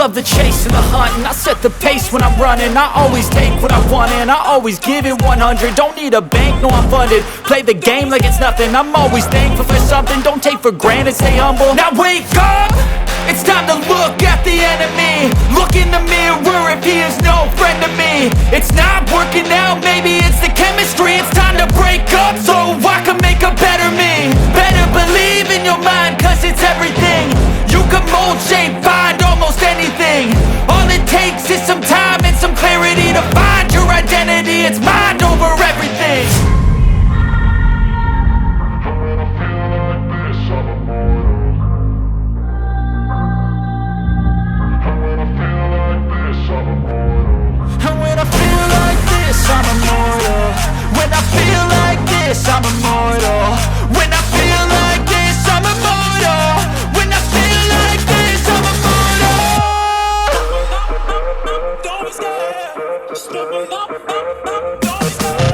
love the chase and the hunt, and I set the pace when I'm running. I always take what I want and I always give it 100. Don't need a bank, no I'm funded. Play the game like it's nothing. I'm always thankful for something. Don't take for granted, stay humble. Now wake up! It's time to look at the enemy. Look in the mirror if he is no friend to me. It's not working out, maybe it's the chemistry. It's time to break up so I can make a better me. Better believe in your mind, cause it's everything. You can mold, shape, find almost anything. All it takes is some time and some clarity to find your identity. It's mind over everything. And when I feel like this, I'm immortal. When I feel like this, I'm immortal. When I feel like this, I'm immortal. When I feel like this, I'm immortal. Don't be scared. Just double up. Don't be scared.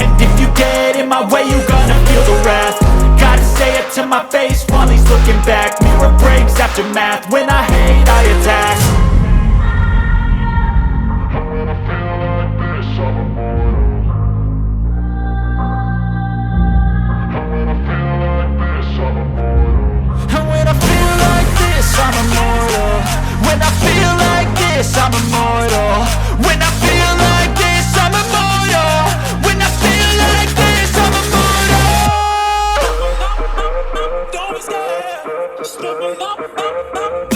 And if you get in my way, you gonna feel the wrath. Gotta say it to my face while he's looking back. Mirror breaks after math. When I hate, I attack. And when I feel like this, I'm immortal. And when I feel like this, I'm immortal. And when I feel like this, I'm immortal. When I feel like this, I'm immortal. When I feel like this, I'm immortal. When I feel like this, I'm immortal. Don't be scared. Just double up.